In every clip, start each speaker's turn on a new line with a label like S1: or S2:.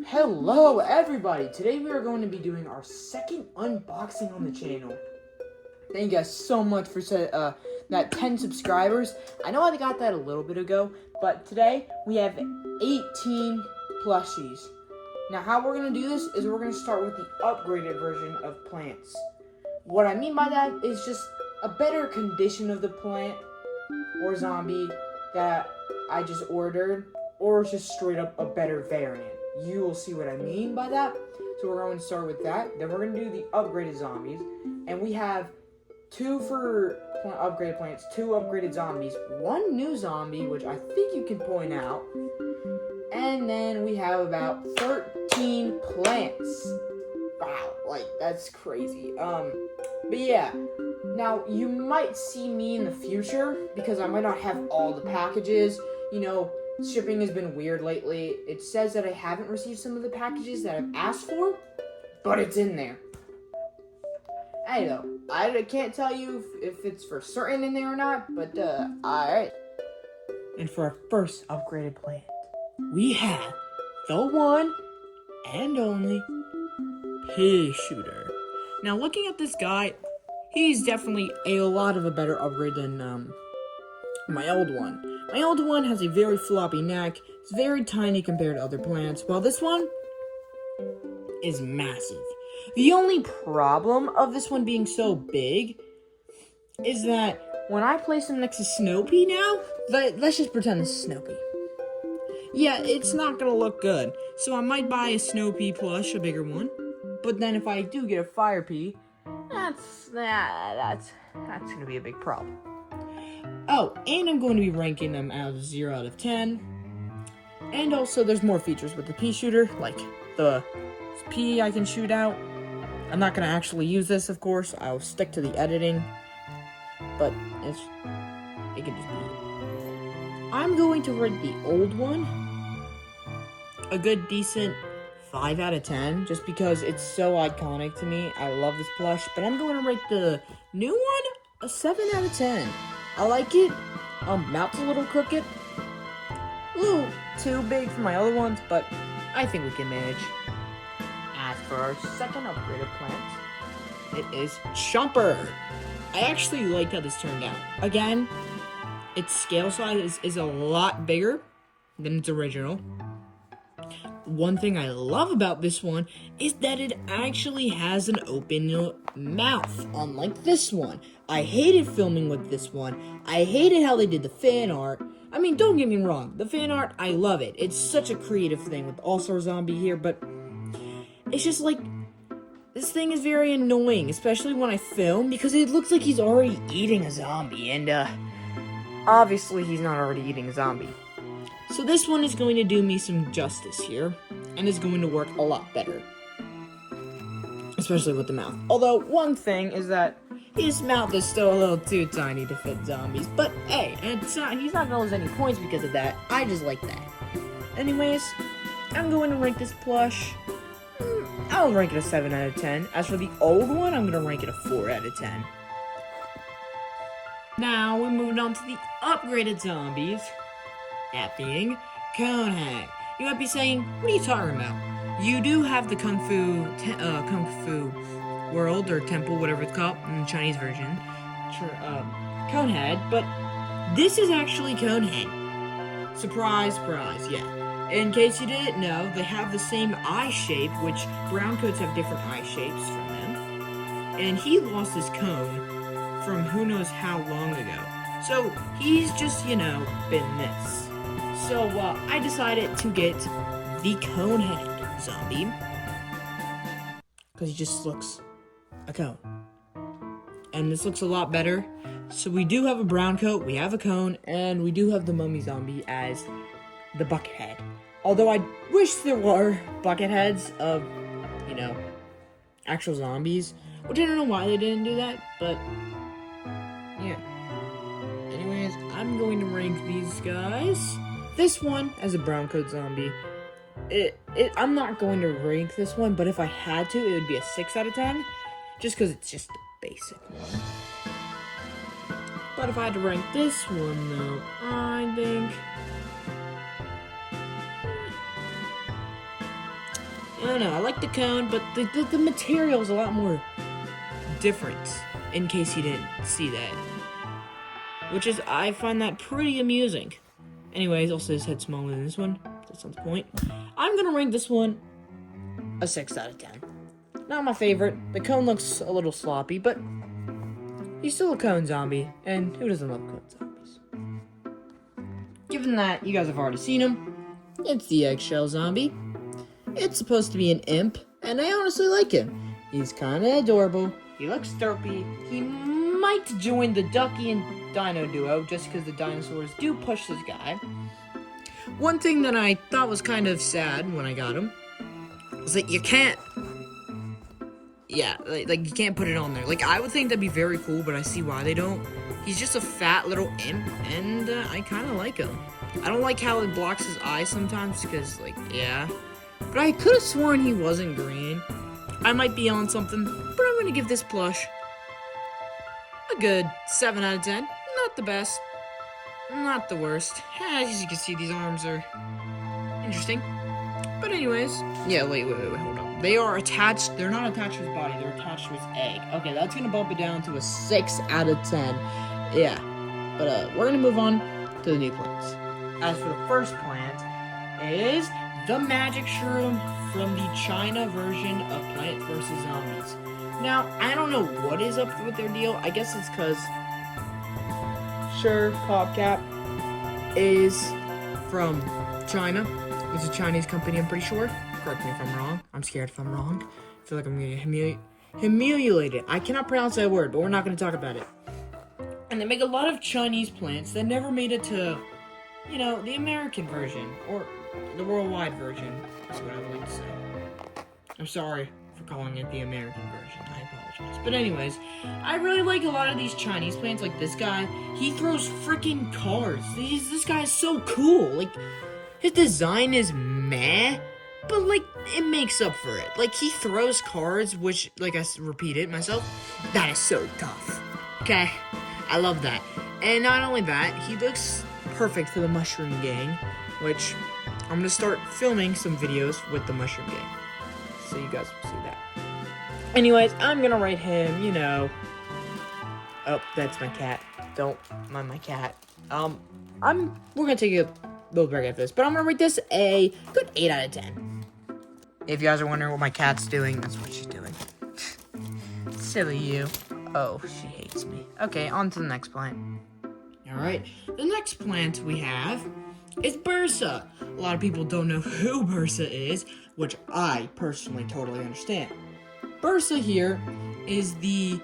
S1: Hello everybody! Today we are going to be doing our second unboxing on the channel. Thank you guys so much for that 10 subscribers. I know I got that a little bit ago, but today we have 18 plushies. Now how we're going to do this is we're going to start with the upgraded version of plants. What I mean by that is just a better condition of the plant or zombie that I just ordered, or just straight up a better variant. You will see what I mean by that. So we're going to start with that. Then we're going to do the upgraded zombies. And we have 2 for upgraded plants, 2 upgraded zombies, 1 new zombie, which I think you can point out. And then we have about 13 plants. Wow, like that's crazy. But yeah. Now you might see me in the future because I might not have all the packages. You know, shipping has been weird lately. It says that I haven't received some of the packages that I've asked for, but it's in there. Anyway, I can't tell you if it's for certain in there or not, but alright. And for our first upgraded plant, we have the one and only pea shooter. Now looking at this guy, he's definitely a lot of a better upgrade than my old one. My old one has a very floppy neck. It's very tiny compared to other plants, while this one is massive. The only problem of this one being so big is that when I place him next to Snoopy now, let's just pretend this is Snoopy. Yeah, it's not gonna look good. So I might buy a Snoopy plush, a bigger one. But then if I do get a Fire Pea, that's gonna be a big problem. Oh, and I'm going to be ranking them out of 0 out of 10. And also, there's more features with the pea shooter, like the pea I can shoot out. I'm not going to actually use this, of course. I'll stick to the editing. But it can just be. I'm going to rate the old one a good, decent 5 out of 10, just because it's so iconic to me. I love this plush. But I'm going to rate the new one a 7 out of 10. I like it. Mouth's a little crooked. A little too big for my other ones, but I think we can manage. As for our second upgraded plant, it is Chomper. I actually like how this turned out. Again, its scale size is a lot bigger than its original. One thing I love about this one is that it actually has an open mouth, unlike this one. I hated filming with this one. I hated how they did the fan art. I mean, don't get me wrong, the fan art, I love it. It's such a creative thing with All-Star Zombie here, but it's just like, this thing is very annoying, especially when I film, because it looks like he's already eating a zombie, and obviously he's not already eating a zombie. So this one is going to do me some justice here, and is going to work a lot better. Especially with the mouth. Although, one thing is that his mouth is still a little too tiny to fit zombies. But, hey, he's not going to lose any points because of that. I just like that. Anyways, I'm going to rank this plush. I'll rank it a 7 out of 10. As for the old one, I'm going to rank it a 4 out of 10. Now, we're moving on to the upgraded zombies. That being Conehead. You might be saying, what are you talking about? You do have the Kung Fu world or temple, whatever it's called in the Chinese version. Conehead, but this is actually Conehead. Surprise, surprise, yeah. In case you didn't know, they have the same eye shape, which brown coats have different eye shapes from them. And he lost his cone from who knows how long ago. So he's just, been this. So, I decided to get the Conehead zombie. Because he just looks a cone. And this looks a lot better. So we do have a brown coat, we have a cone, and we do have the mummy zombie as the bucket head. Although I wish there were bucket heads of, actual zombies. Which I don't know why they didn't do that, but, yeah. Anyways, I'm going to rank these guys. This one as a brown coat zombie. I'm not going to rank this one, but if I had to, it would be a 6 out of 10, just because it's just a basic one. But if I had to rank this one, though, I think... I don't know, I like the cone, but the material is a lot more different, in case you didn't see that. Which is, I find that pretty amusing. Anyways, also his head's smaller than this one. That's not the point. I'm gonna rank this one a 6 out of 10. Not my favorite. The cone looks a little sloppy, but he's still a cone zombie, and who doesn't love cone zombies? Given that you guys have already seen him, it's the eggshell zombie. It's supposed to be an imp, and I honestly like him. He's kinda adorable. He looks derpy. He might join the Ducky and Dino duo, just because the dinosaurs do push this guy. One thing that I thought was kind of sad when I got him was that you can't... Yeah, like you can't put it on there. Like, I would think that'd be very cool, but I see why they don't. He's just a fat little imp, and I kind of like him. I don't like how it blocks his eyes sometimes, because, like, yeah. But I could have sworn he wasn't green. I might be on something, but I'm going to give this plush a good 7 out of 10. Not the best. Not the worst. As you can see, these arms are interesting. But anyways, yeah, wait, hold on. They are attached, they're not attached to his body, they're attached to his egg. Okay, that's gonna bump it down to a 6 out of 10. Yeah, but we're gonna move on to the new plants. As for the first plant is the magic shroom from the China version of Plant vs. Zombies. Now, I don't know what is up with their deal. I guess it's because Sure PopCap is from China. It's a Chinese company, I'm pretty sure. Correct me if I'm wrong. I'm scared if I'm wrong. I feel like I'm gonna get humiliated. I cannot pronounce that word, but we're not gonna talk about it. And they make a lot of Chinese plants that never made it to, you know, the American version, or the worldwide version, is what I would like to say. I'm sorry for calling it the American version. I apologize. But anyways, I really like a lot of these Chinese plants, like this guy. He throws freaking cars. This guy is so cool. Like, his design is meh, but, like, it makes up for it. Like, he throws cards, which, like, I repeat it myself, that is so tough. Okay? I love that. And not only that, he looks perfect for the Mushroom Gang, which I'm gonna start filming some videos with the Mushroom Gang, so you guys will see that. Anyways, I'm gonna rate him, you know... Oh, that's my cat. Don't mind my cat. We're gonna take a little break after this, but I'm gonna rate this a good 8 out of 10. If you guys are wondering what my cat's doing, that's what she's doing. Silly you. Oh, she hates me. Okay, on to the next plant. Alright, the next plant we have is Bursa. A lot of people don't know who Bursa is, which I personally totally understand. Bursa here is the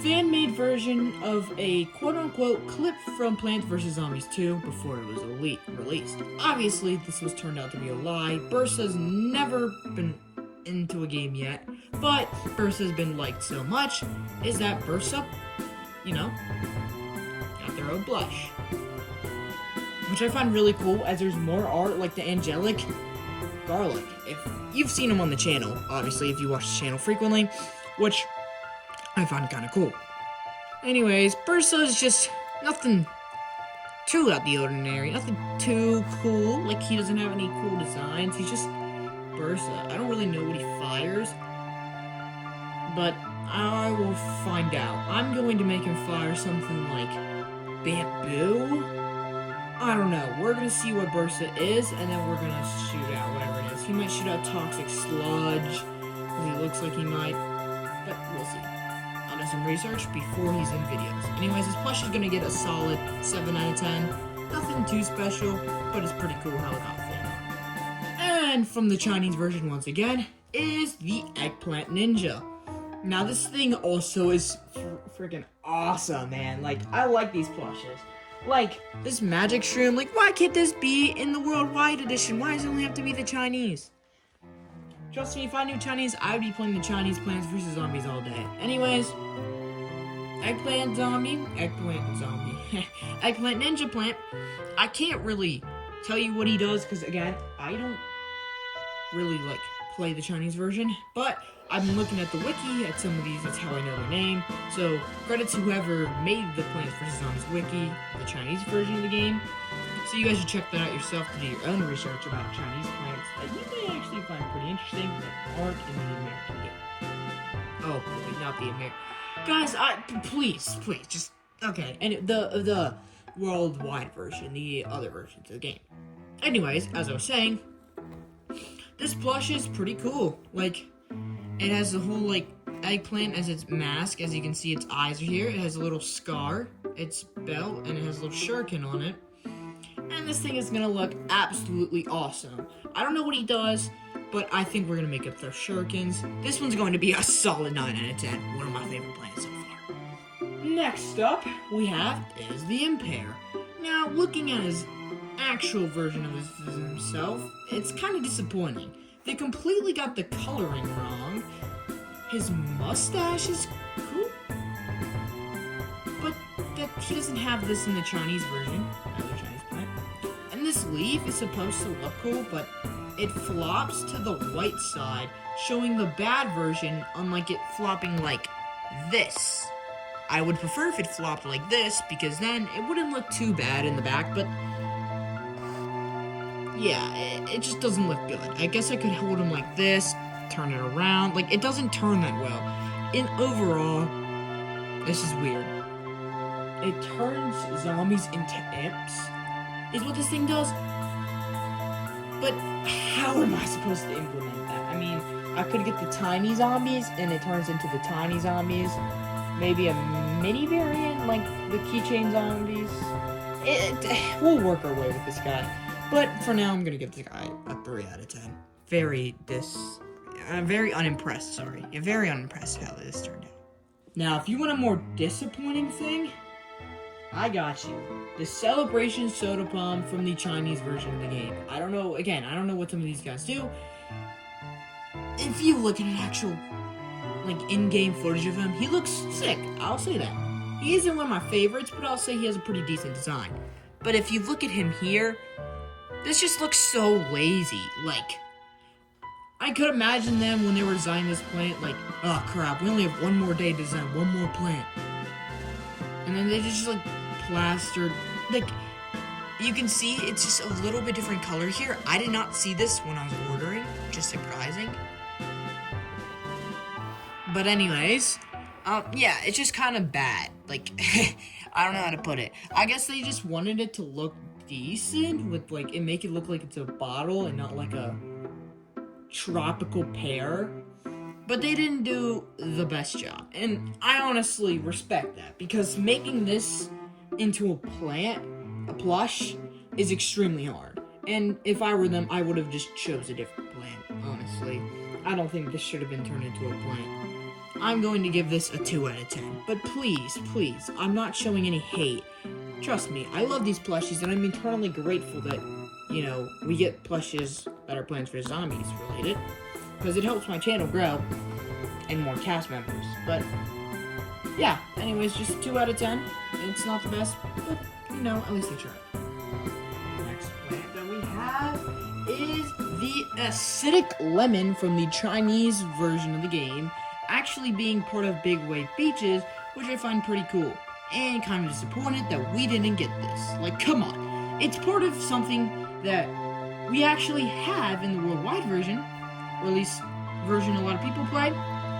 S1: fan-made version of a quote-unquote clip from Plants vs. Zombies 2 before it was released. Obviously, this was turned out to be a lie. Bursa's never been into a game yet, but Bursa's been liked so much, is that Bursa, you know, got their own blush. Which I find really cool, as there's more art like the angelic garlic. If you've seen him on the channel, obviously, if you watch the channel frequently, which I find kind of cool. Anyways, Bursa is just nothing too out of the ordinary, nothing too cool. Like, he doesn't have any cool designs. He's just Bursa. I don't really know what he fires, but I will find out. I'm going to make him fire something like bamboo. I don't know. We're going to see what Bursa is, and then we're going to shoot out whatever it is. He might shoot out toxic sludge, because he looks like he might, but we'll see. I'll do some research before he's in videos. Anyways, this plush is going to get a solid 7 out of 10. Nothing too special, but it's pretty cool how it got filmed. And from the Chinese version, once again, is the Eggplant Ninja. Now, this thing also is freaking awesome, man. Like, I like these plushes. Like, this magic shroom, like, why can't this be in the worldwide edition? Why does it only have to be the Chinese? Trust me, if I knew Chinese, I would be playing the Chinese Plants vs. Zombies all day. Anyways, Eggplant Ninja Plant. I can't really tell you what he does, because, again, I don't really like play the Chinese version, but I've been looking at the wiki at some of these. That's how I know their name. So credit to whoever made the Plants vs Zombies wiki, the Chinese version of the game. So you guys should check that out yourself to do your own research about Chinese plants that you may actually find pretty interesting that aren't in the American game. Oh boy, not the American. Guys, please, just okay. And the worldwide version, the other versions of the game. Anyways, as I was saying, this plush is pretty cool. Like, it has the whole like eggplant as its mask. As you can see, its eyes are here. It has a little scar, its belt, and it has a little shuriken on it. And this thing is gonna look absolutely awesome. I don't know what he does, but I think we're gonna make up their shurikens. This one's going to be a solid 9 out of 10. One of my favorite plants so far. Next up, we have is the Impair. Now, looking at his actual version of himself, it's kind of disappointing. They completely got the coloring wrong. His mustache is cool, but that he doesn't have this in the Chinese version. Another Chinese plant. And this leaf is supposed to look cool, but it flops to the white side, showing the bad version, unlike it flopping like this. I would prefer if it flopped like this, because then it wouldn't look too bad in the back, but yeah, it just doesn't look good. I guess I could hold him like this, turn it around. Like, it doesn't turn that well. In overall, this is weird. It turns zombies into imps, is what this thing does. But how am I supposed to implement that? I mean, I could get the tiny zombies, and it turns into the tiny zombies. Maybe a mini variant, like the keychain zombies. We'll work our way with this guy. But for now, I'm gonna give this guy a 3 out of 10. Very unimpressed, sorry. Yeah, very unimpressed how this turned out. Now, if you want a more disappointing thing, I got you. The Celebration Soda Bomb from the Chinese version of the game. I don't know what some of these guys do. If you look at an actual, like, in-game footage of him, he looks sick. I'll say that. He isn't one of my favorites, but I'll say he has a pretty decent design. But if you look at him here, this just looks so lazy. Like, I could imagine them when they were designing this plant, like, oh crap, we only have one more day to design one more plant. And then they just, like, plastered, like, you can see it's just a little bit different color here. I did not see this when I was ordering, just surprising. But anyways, yeah, it's just kind of bad. Like, I don't know how to put it. I guess they just wanted it to look decent with, like, and make it look like it's a bottle and not like a tropical pear. But they didn't do the best job. And I honestly respect that, because making this into a plant, a plush, is extremely hard. And if I were them, I would have just chose a different plant, honestly. I don't think this should have been turned into a plant. I'm going to give this a 2 out of 10. But please, I'm not showing any hate. Trust me, I love these plushies, and I'm eternally grateful that, you know, we get plushes that are Plants vs Zombies related, because it helps my channel grow and more cast members. But yeah, anyways, just 2 out of 10. It's not the best, but you know, at least I tried. Next plant that we have is the acidic lemon from the Chinese version of the game, actually being part of Big Wave Beaches, which I find pretty cool. And kind of disappointed that we didn't get this. Like, come on. It's part of something that we actually have in the worldwide version, or at least version a lot of people play,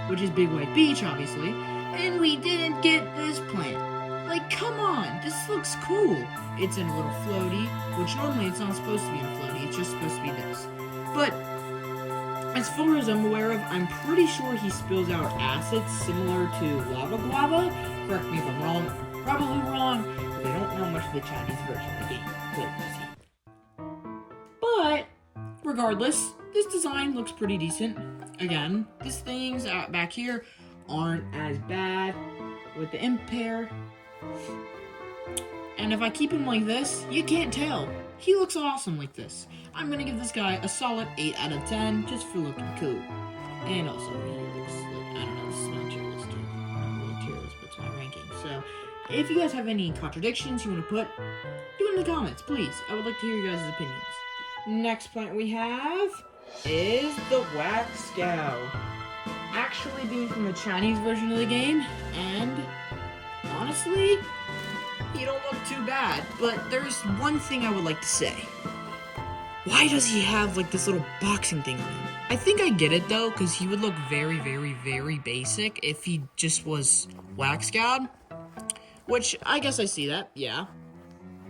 S1: which is Big White Beach, obviously, and we didn't get this plant. Like, come on, this looks cool. It's in a little floaty, which normally it's not supposed to be in a floaty, it's just supposed to be this. But as far as I'm aware of, I'm pretty sure he spills out acid similar to lava guava. Correct me if I'm wrong. Probably wrong, but I don't know much of the Chinese version of the game. But regardless, this design looks pretty decent. Again, these things back here aren't as bad with the Impair. And if I keep him like this, you can't tell. He looks awesome like this. I'm gonna give this guy a solid 8 out of 10 just for looking cool. And also, he looks like, I don't know, this is my tier list too. Not really tier list, but it's my ranking. So, if you guys have any contradictions you want to put, do it in the comments, please. I would like to hear your guys' opinions. Next plant we have is the Wax Scow. Actually being from the Chinese version of the game, and honestly, he don't look too bad. But there's one thing I would like to say. Why does he have like this little boxing thing on him? I think I get it though, because he would look very, very, very basic if he just was Wax Scowed. Which, I guess I see that, yeah.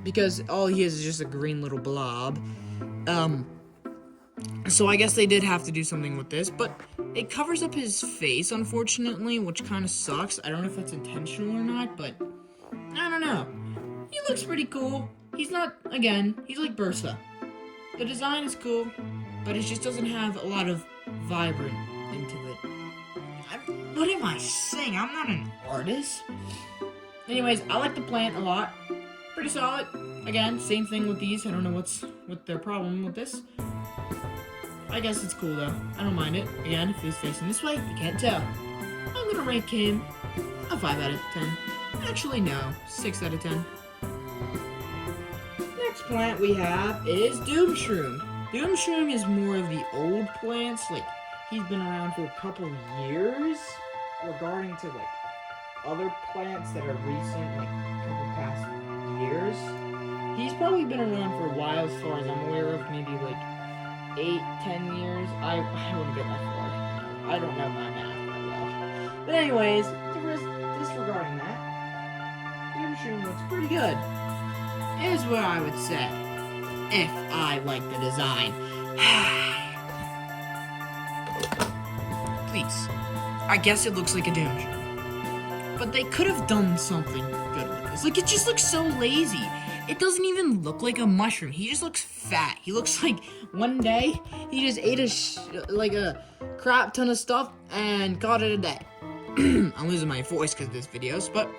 S1: Because all he is just a green little blob. So I guess they did have to do something with this, but it covers up his face, unfortunately, which kind of sucks. I don't know if that's intentional or not, but I don't know. He looks pretty cool. He's not, again, he's like Bursa. The design is cool, but it just doesn't have a lot of vibrant into it. What am I saying? I'm not an artist. Anyways, I like the plant a lot. Pretty solid. Again, same thing with these. I don't know what's their problem with this. I guess it's cool though. I don't mind it. Again, if he's facing this way, you can't tell. I'm gonna rank him a 5 out of 10. Actually, no, 6 out of 10. Next plant we have is Doomshroom. Doomshroom is more of the old plants. Like, he's been around for a couple years regarding to like other plants that are recent, like a couple past years. He's probably been around for a while as far as I'm aware of, maybe like 8-10 years. I wouldn't get that far. I don't know my math that well. But anyways, disregarding that, Doomshroom looks pretty good. Is what I would say, if I like the design. Please. I guess it looks like a Doomshroom. But they could have done something good with this. Like, it just looks so lazy. It doesn't even look like a mushroom. He just looks fat. He looks like one day he just ate a crap ton of stuff and called it a day. I'm losing my voice because of this videos, but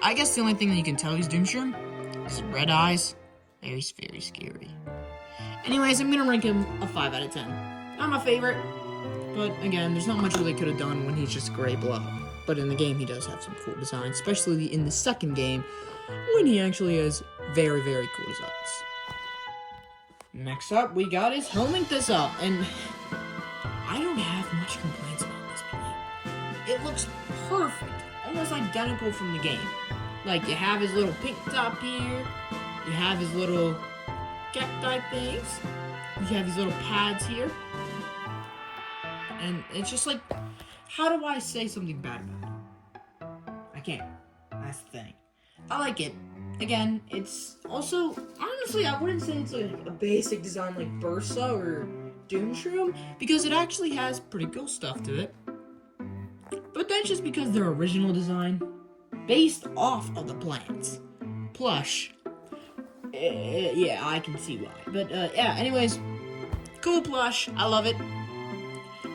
S1: I guess the only thing that you can tell he's Doomshroom is red eyes. Very, very scary. Anyways, I'm gonna rank him a 5 out of 10. Not my favorite, but again, there's not much really could have done when he's just gray blob. But in the game, he does have some cool designs, especially in the second game, when he actually has very, very cool designs. Next up, we got his Helminthus up, and I don't have much complaints about this plant. It looks perfect, almost identical from the game. Like, you have his little pink top here, you have his little cacti things, you have his little pads here, and it's just like, how do I say something bad about it? I can't. That's the thing. I like it. Again, it's also, honestly, I wouldn't say it's like a basic design like Bursa or Doomshroom, because it actually has pretty cool stuff to it. But that's just because their original design, based off of the plants. Plush. Yeah, I can see why. But, yeah, anyways, cool plush. I love it.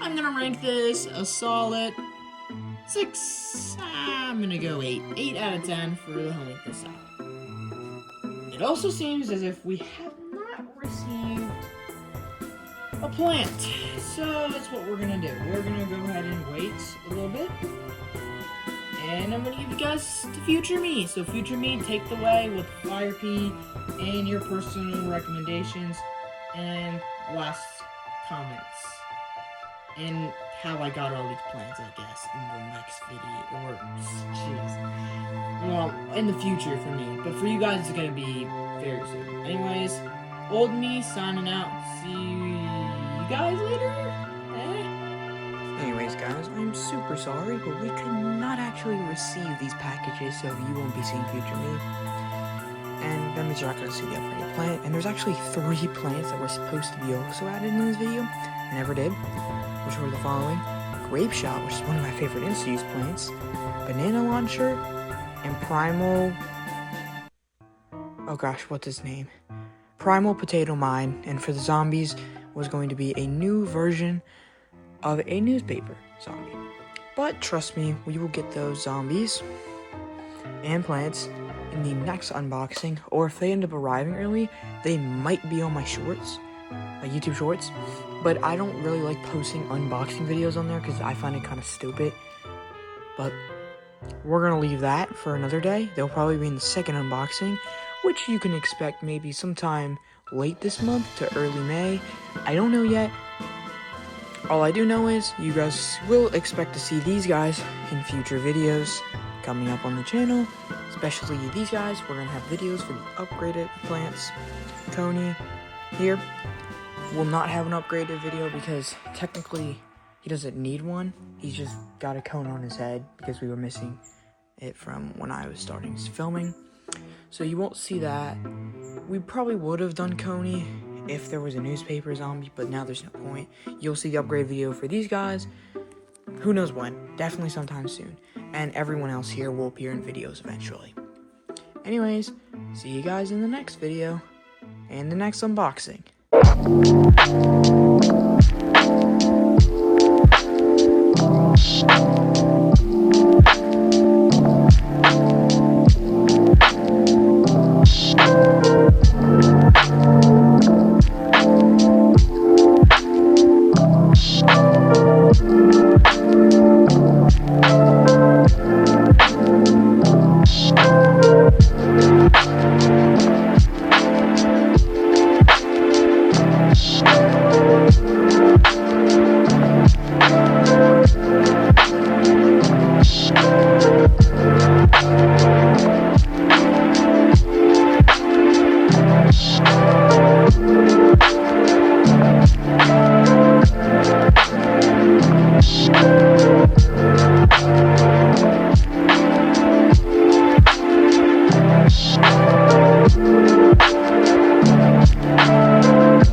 S1: I'm gonna rank this a solid 6. I'm gonna go 8. 8 out of 10 for the Helminthus out. It also seems as if we have not received a plant. So that's what we're gonna do. We're gonna go ahead and wait a little bit. And I'm gonna give you guys the future me. So future me, take the way with Fire Pea and your personal recommendations and last comments. And how I got all these plants, I guess, in the next video, or, jeez. Well, in the future for me, but for you guys, it's gonna be very soon. Anyways, old me signing out. See you guys later.
S2: Anyways, guys, I'm super sorry, but we could not actually receive these packages, so you won't be seeing future me. And that means you're not gonna see the upgraded plant. And there's actually 3 plants that were supposed to be also added in this video, I never did. Which were the following: Grape Shot, which is one of my favorite insta-use plants, Banana Launcher, and Primal... oh gosh, what's his name? Primal Potato Mine, and for the zombies was going to be a new version of a newspaper zombie. But trust me, we will get those zombies and plants in the next unboxing, or if they end up arriving early, they might be on my shorts, my YouTube shorts. But I don't really like posting unboxing videos on there because I find it kind of stupid. But we're going to leave that for another day. They'll probably be in the second unboxing, which you can expect maybe sometime late this month to early May. I don't know yet. All I do know is you guys will expect to see these guys in future videos coming up on the channel, especially these guys. We're gonna have videos for the upgraded plants. Coney here will not have an upgraded video because technically he doesn't need one. He's just got a cone on his head because we were missing it from when I was starting filming. So you won't see that. We probably would have done Coney if there was a newspaper zombie, but now there's no point. You'll see the upgrade video for these guys. Who knows when? Definitely sometime soon. And everyone else here will appear in videos eventually. Anyways, see you guys in the next video and the next unboxing.